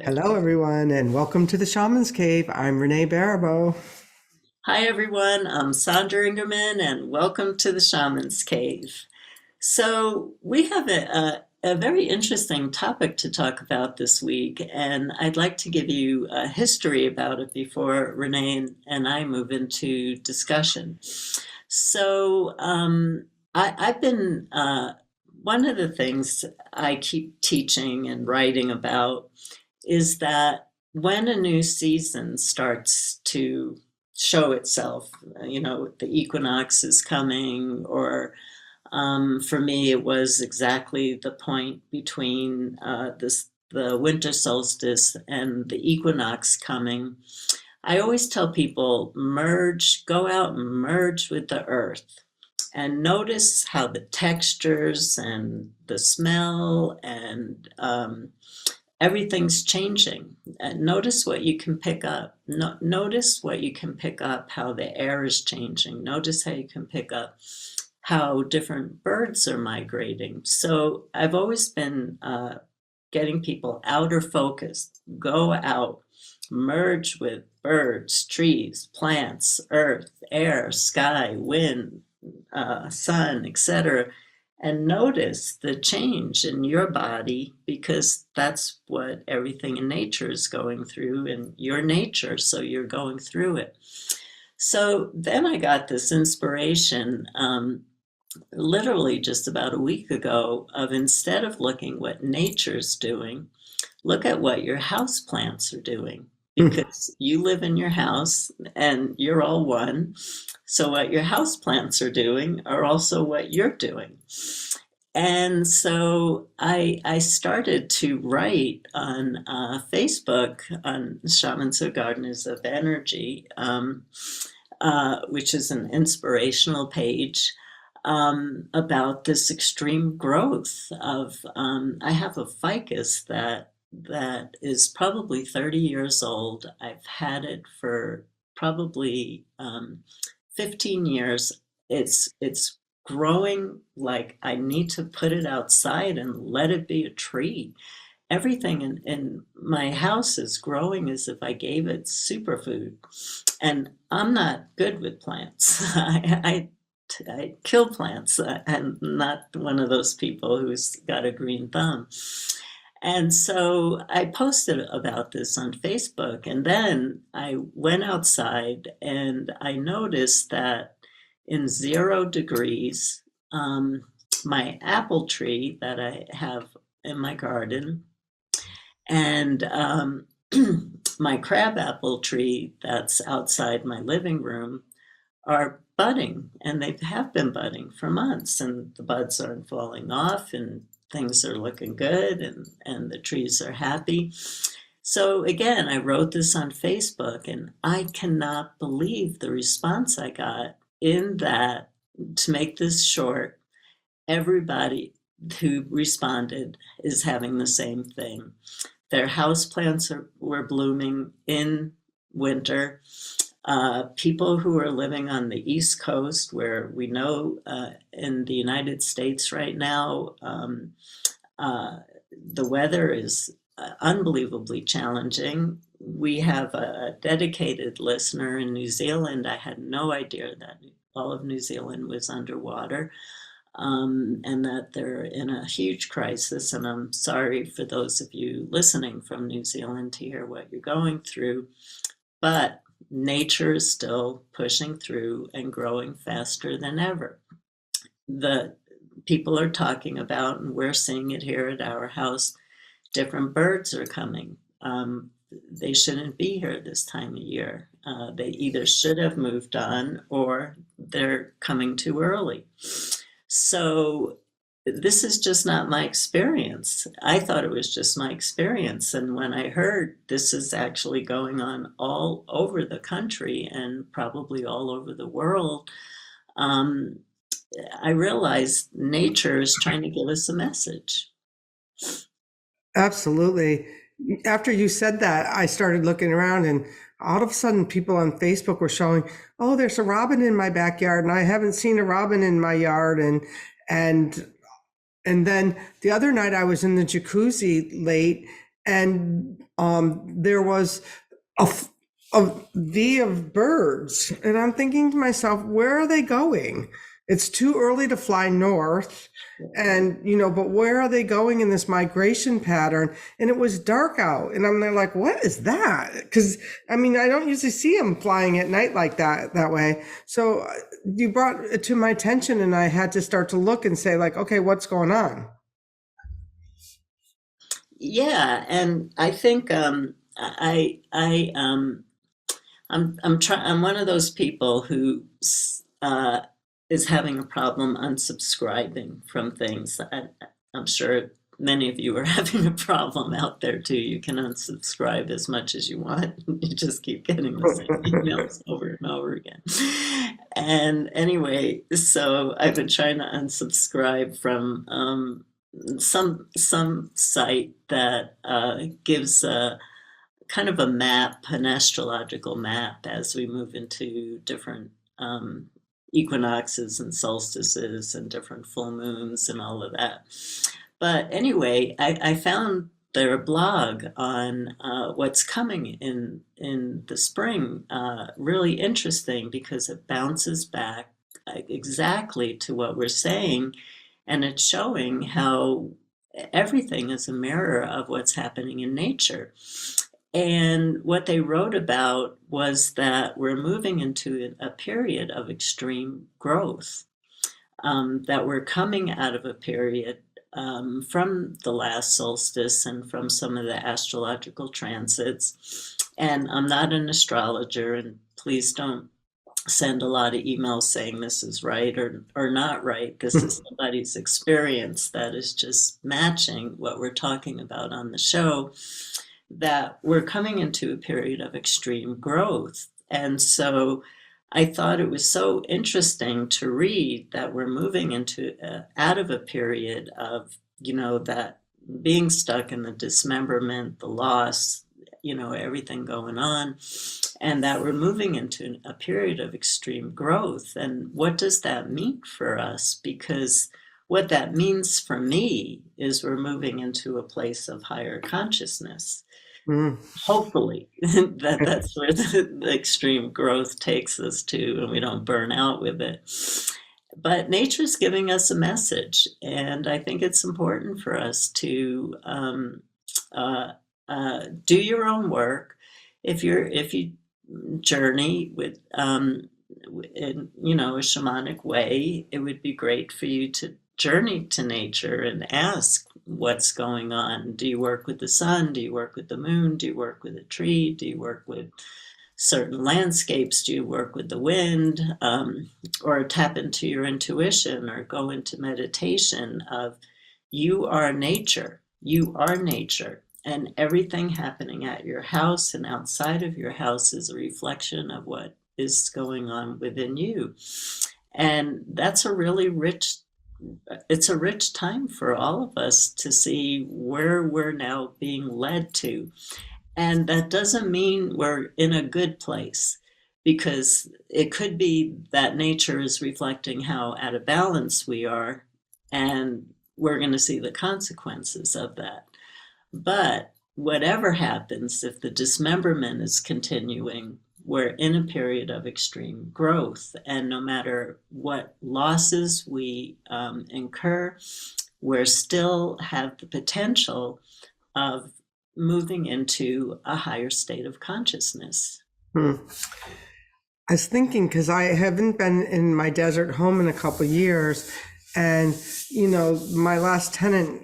Hello, everyone, and welcome to the Shamans Cave. I'm Renee Baribeau. Hi, everyone. I'm Sandra Ingerman, and welcome to the Shamans Cave. So, we have a very interesting topic to talk about this week, and I'd like to give you a history about it before Renee and I move into discussion. So, I've been, one of the things I keep teaching and writing about is that when a new season starts to show itself, the equinox is coming, or for me, it was exactly the point between the winter solstice and the equinox coming. I always tell people merge, go out and merge with the earth and notice how the textures and the smell and everything's changing. Notice what you can pick up. Notice what you can pick up, how the air is changing. Notice how you can pick up how different birds are migrating. So I've always been getting people outer focused. Go out, merge with birds, trees, plants, earth, air, sky, wind, sun, etc., and notice the change in your body because that's what everything in nature is going through in your nature, so you're going through it. So then I got this inspiration, literally just about a week ago, of instead of looking what nature's doing, look at what your house plants are doing because you live in your house and you're all one. So what your house plants are doing are also what you're doing. And so I started to write on Facebook on Shamans or Gardeners of Energy, which is an inspirational page about this extreme growth of. I have a ficus that is probably 30 years old. I've had it for probably 15 years. It's growing like I need to put it outside and let it be a tree. Everything in my house is growing as if I gave it superfood. And I'm not good with plants. I kill plants. I'm not one of those people who's got a green thumb. And so I posted about this on Facebook, and then I went outside and I noticed that in 0 degrees, my apple tree that I have in my garden and my crabapple tree that's outside my living room are budding, and they have been budding for months, and the buds aren't falling off, and things are looking good, and the trees are happy. So again, I wrote this on Facebook, and I cannot believe the response I got in that. To make this short, everybody who responded is having the same thing. Their houseplants were blooming in winter. People who are living on the East Coast, where we know in the United States right now, the weather is unbelievably challenging. We have a dedicated listener in New Zealand. I had no idea that all of New Zealand was underwater, and that they're in a huge crisis. And I'm sorry for those of you listening from New Zealand to hear what you're going through. But nature is still pushing through and growing faster than ever. The people are talking about, and we're seeing it here at our house, different birds are coming. They shouldn't be here this time of year. They either should have moved on or they're coming too early. So this is just not my experience. I thought it was just my experience. And when I heard this is actually going on all over the country and probably all over the world, um, I realized nature is trying to give us a message. Absolutely. After you said that, I started looking around, and all of a sudden, people on Facebook were showing, "Oh, there's a robin in my backyard, and I haven't seen a robin in my yard." And then the other night, I was in the jacuzzi late, and there was a V of birds, and I'm thinking to myself, where are they going? It's too early to fly north, and but where are they going in this migration pattern? And it was dark out, and I'm there like, what is that? Because I mean, I don't usually see them flying at night like that way. So you brought it to my attention, and I had to start to look and say, like, okay, what's going on? Yeah, and I think I'm one of those people who uh, is having a problem unsubscribing from things. I'm sure many of you are having a problem out there too. You can unsubscribe as much as you want. You just keep getting the same emails over and over again. And anyway, so I've been trying to unsubscribe from some site that gives kind of a map, an astrological map, as we move into different um, equinoxes and solstices and different full moons and all of that. But anyway, I found their blog on what's coming in the spring really interesting because it bounces back exactly to what we're saying, and it's showing how everything is a mirror of what's happening in nature. And what they wrote about was that we're moving into a period of extreme growth, that we're coming out of a period from the last solstice and from some of the astrological transits. And I'm not an astrologer, and please don't send a lot of emails saying this is right or not right. This is somebody's experience that is just matching what we're talking about on the show, that we're coming into a period of extreme growth. And so I thought it was so interesting to read that we're moving into out of a period of, that being stuck in the dismemberment, the loss, everything going on, and that we're moving into a period of extreme growth. And what does that mean for us? Because what that means for me is we're moving into a place of higher consciousness. Mm. Hopefully, that's where the extreme growth takes us to, and we don't burn out with it. But nature's giving us a message, and I think it's important for us to uh, do your own work. If you journey with in a shamanic way, it would be great for you to journey to nature and ask what's going on. Do you work with the sun? Do you work with the moon? Do you work with a tree? Do you work with certain landscapes? Do you work with the wind? Or tap into your intuition or go into meditation of you are nature. You are nature. And everything happening at your house and outside of your house is a reflection of what is going on within you. And that's it's a rich time for all of us to see where we're now being led to. And that doesn't mean we're in a good place, because it could be that nature is reflecting how out of balance we are, and we're going to see the consequences of that. But whatever happens, if the dismemberment is continuing, we're in a period of extreme growth. And no matter what losses we incur, we still have the potential of moving into a higher state of consciousness. Hmm. I was thinking, because I haven't been in my desert home in a couple of years, and my last tenant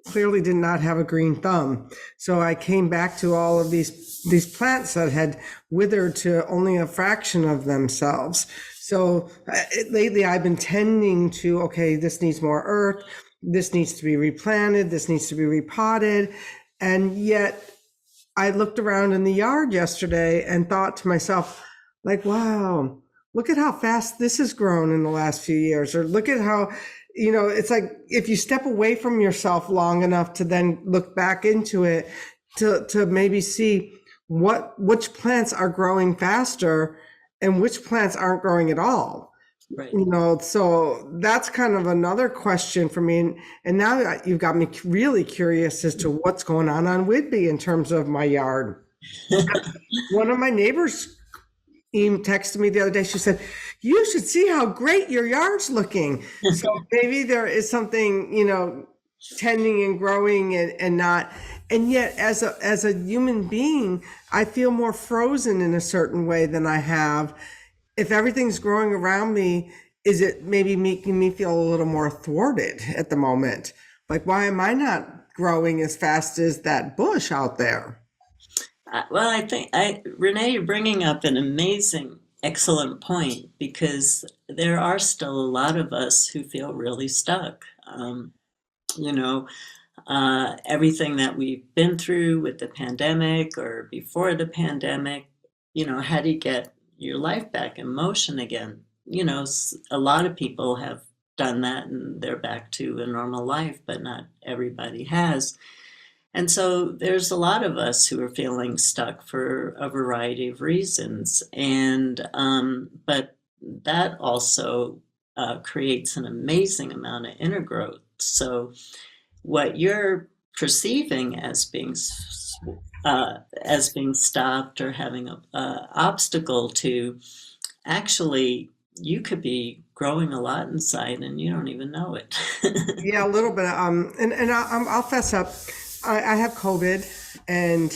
clearly did not have a green thumb. So I came back to all of these plants that had withered to only a fraction of themselves. So lately I've been tending to, okay, this needs more earth, this needs to be replanted, this needs to be repotted. And yet I looked around in the yard yesterday and thought to myself, like, wow, look at how fast this has grown in the last few years. Or look at how, it's like if you step away from yourself long enough to then look back into it, to maybe see which plants are growing faster and which plants aren't growing at all. right. You know, so that's kind of another question for me. And now that you've got me really curious as to what's going on Whidbey in terms of my yard. One of my neighbors texted me the other day. She said, "You should see how great your yard's looking." So maybe there is something, tending and growing and not. And yet, as a human being, I feel more frozen in a certain way than I have. If everything's growing around me, is it maybe making me feel a little more thwarted at the moment? Like, why am I not growing as fast as that bush out there? Well, Renee, you're bringing up an amazing, excellent point because there are still a lot of us who feel really stuck. You know, everything that we've been through with the pandemic or before the pandemic, how do you get your life back in motion again? A lot of people have done that and they're back to a normal life, but not everybody has. And so there's a lot of us who are feeling stuck for a variety of reasons. But that also creates an amazing amount of inner growth. So what you're perceiving as being stopped or having a obstacle to, actually, you could be growing a lot inside and you don't even know it. Yeah, a little bit. I'll fess up. I have COVID, and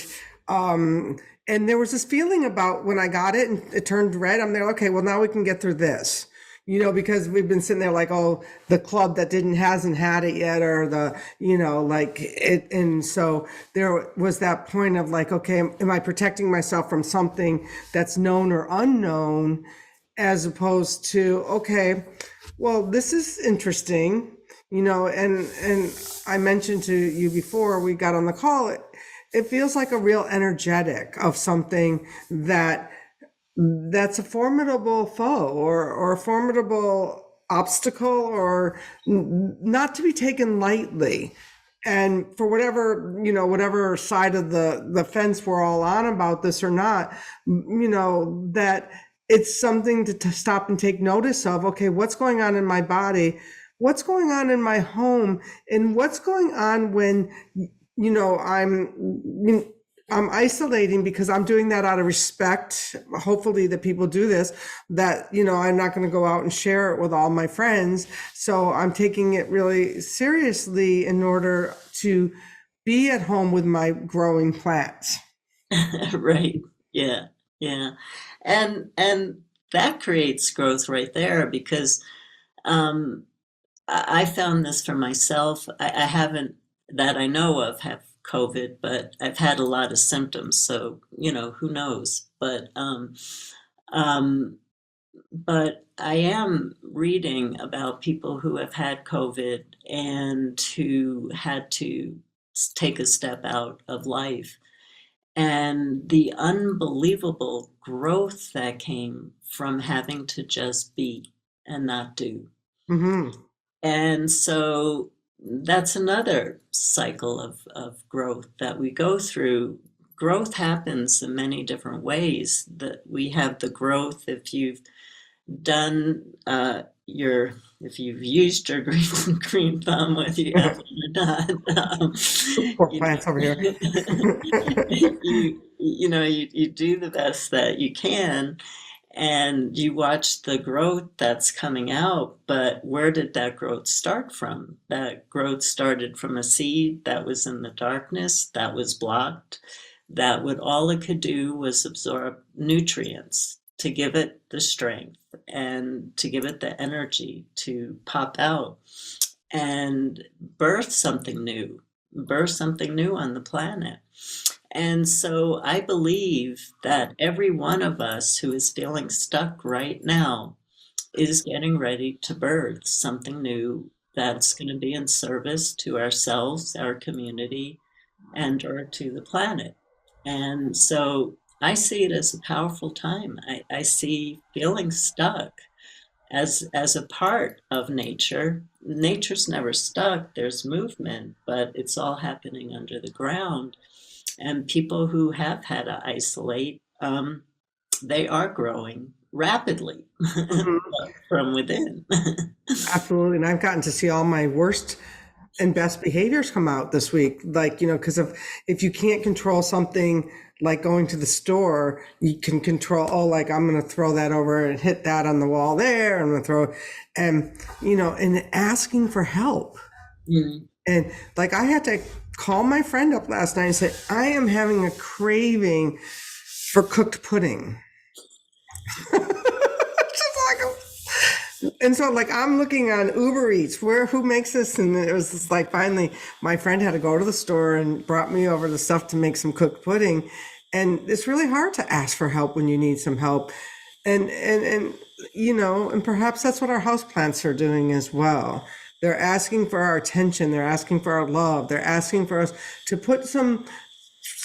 and there was this feeling about when I got it and it turned red. I'm there. Okay, well now we can get through this. Because we've been sitting there like, oh, the club that hasn't had it yet, or like it. And so there was that point of like, okay, am I protecting myself from something that's known or unknown, as opposed to, okay, well, this is interesting, and I mentioned to you before we got on the call, it feels like a real energetic of something that's a formidable foe or a formidable obstacle or not to be taken lightly. And for whatever side of the fence we're all on about this or not, that it's something to stop and take notice of. Okay, what's going on in my body? What's going on in my home? And what's going on when, I'm isolating, because I'm doing that out of respect. Hopefully that people do this, that, I'm not going to go out and share it with all my friends. So I'm taking it really seriously in order to be at home with my growing plants. Right. Yeah. Yeah. And that creates growth right there because um, I found this for myself. I haven't, that I know of, have COVID, but I've had a lot of symptoms. So, who knows? Um, but I am reading about people who have had COVID and who had to take a step out of life and the unbelievable growth that came from having to just be and not do. Mm-hmm. And so that's another cycle of growth that we go through. Growth happens in many different ways. That we have the growth if you've done if you've used your green thumb, whether you have one or not. Poor You plants over here. you do the best that you can and you watch the growth that's coming out, but where did that growth start from? That growth started from a seed that was in the darkness, that was blocked, that what all it could do was absorb nutrients to give it the strength and to give it the energy to pop out and birth something new on the planet. And so I believe that every one of us who is feeling stuck right now is getting ready to birth something new that's going to be in service to ourselves, our community, and or to the planet. And so I see it as a powerful time. I see feeling stuck as a part of nature. Nature's never stuck, there's movement, but it's all happening under the ground. And people who have had to isolate, they are growing rapidly Mhm. from within. Absolutely. And I've gotten to see all my worst and best behaviors come out this week. Like, because if you can't control something like going to the store, you can control, oh, like I'm going to throw that over and hit that on the wall there. I'm going to throw, and, and asking for help. Mm. And like I had to call my friend up last night and say, I am having a craving for cooked pudding. Just like, and so like I'm looking on Uber Eats, who makes this? And it was just like finally my friend had to go to the store and brought me over the stuff to make some cooked pudding. And it's really hard to ask for help when you need some help. And and perhaps that's what our houseplants are doing as well. They're asking for our attention, they're asking for our love, they're asking for us to put some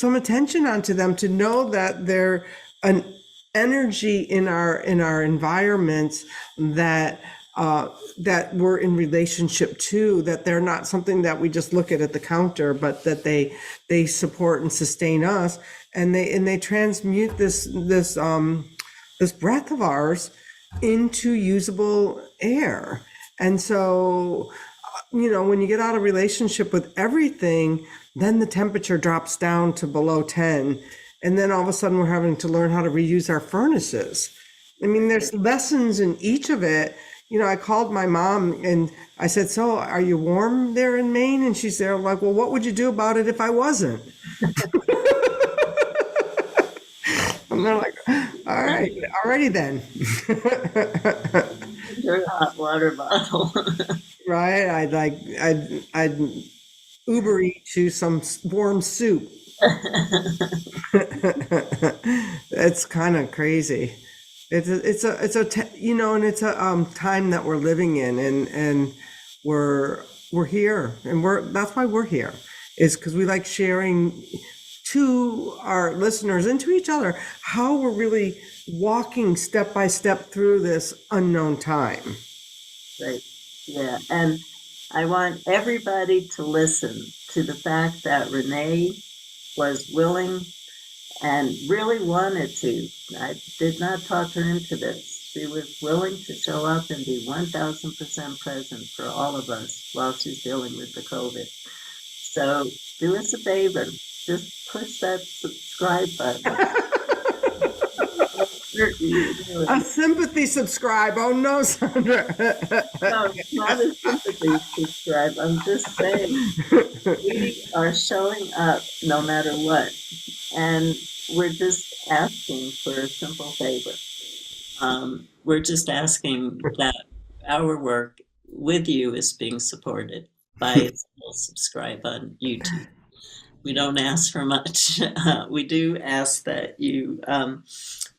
attention onto them, to know that they're an energy in our environments, that that we're in relationship to, that they're not something that we just look at the counter, but that they support and sustain us, and they transmute this breath of ours into usable air. And so, when you get out of relationship with everything, then the temperature drops down to below 10. And then all of a sudden, we're having to learn how to reuse our furnaces. I mean, there's lessons in each of it. I called my mom and I said, so are you warm there in Maine? And she's there like, well, what would you do about it if I wasn't? And they're like, all right, already then. Your hot water bottle. Right? I'd Uber eat you some warm soup. It's kind of crazy. And it's a time that we're living in, and we're here, and that's why we're here, is because we like sharing to our listeners and to each other how we're really walking step by step through this unknown time. Right. Yeah. And I want everybody to listen to the fact that Renee was willing and really wanted to. I did not talk her into this. She was willing to show up and be 1000% present for all of us while she's dealing with the COVID. So do us a favor. Just push that subscribe button. A sympathy subscribe. Oh no, Sandra. No, it's not a sympathy subscribe. I'm just saying we are showing up no matter what. And we're just asking for a simple favor. We're just asking that our work with you is being supported by a simple subscribe on YouTube. We don't ask for much. We do ask that you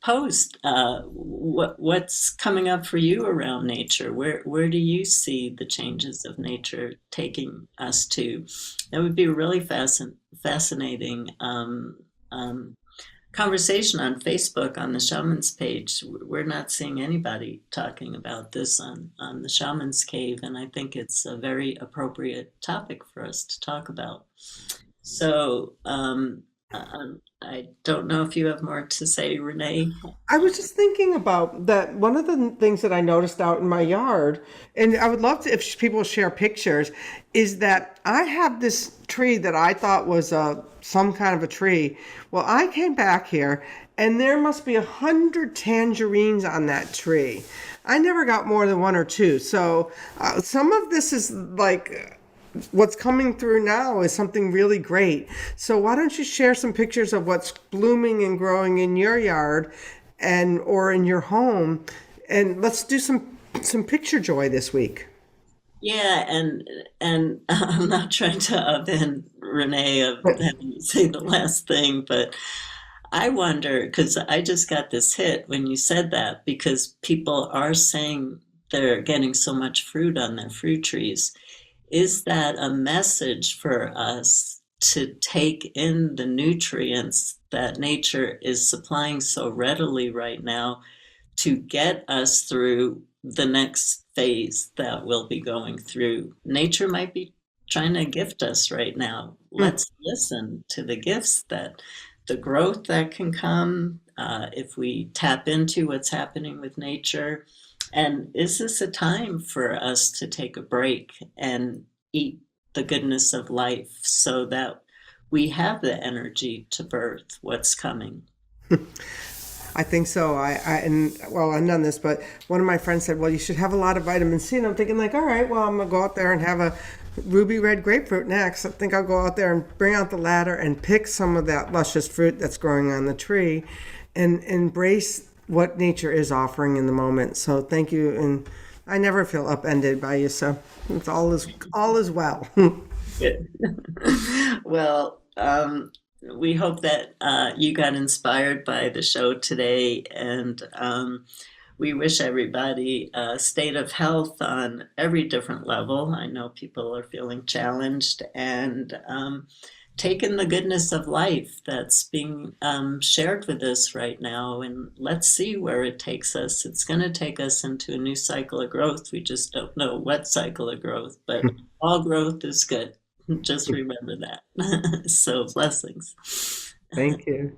post what's coming up for you around nature. Where do you see the changes of nature taking us to? That would be a really fascinating conversation on Facebook on the Shamans page. We're not seeing anybody talking about this on the Shamans Cave, and I think it's a very appropriate topic for us to talk about. So I don't know if you have more to say, Renee. I was just thinking about that. One of the things that I noticed out in my yard, and I would love to if people share pictures, is that I have this tree that I thought was some kind of a tree. Well, I came back here, and there must be 100 tangerines on that tree. I never got more than one or two. So some of this is like what's coming through now is something really great. So why don't you share some pictures of what's blooming and growing in your yard and or in your home, and let's do some picture joy this week. Yeah, and I'm not trying to upend Renee of having to say the last thing, but I wonder because I just got this hit when you said that because people are saying they're getting so much fruit on their fruit trees. Is that a message for us to take in the nutrients that nature is supplying so readily right now to get us through the next phase that we'll be going through? Nature might be trying to gift us right now. Let's listen to the gifts that the growth that can come, if we tap into what's happening with nature. And is this a time for us to take a break and eat the goodness of life so that we have the energy to birth what's coming? I think so. And well, I've done this, but one of my friends said, well, you should have a lot of vitamin C. And I'm thinking like, all right, well, I'm going to go out there and have a ruby red grapefruit next. I think I'll go out there and bring out the ladder and pick some of that luscious fruit that's growing on the tree and embrace what nature is offering in the moment. So thank you. And I never feel upended by you. So it's all is well. Well, we hope that you got inspired by the show today, and we wish everybody a state of health on every different level. I know people are feeling challenged, and taking the goodness of life that's being shared with us right now, and let's see where it takes us. It's going to take us into a new cycle of growth. We just don't know what cycle of growth, but all growth is good. Just remember that. So blessings. Thank you.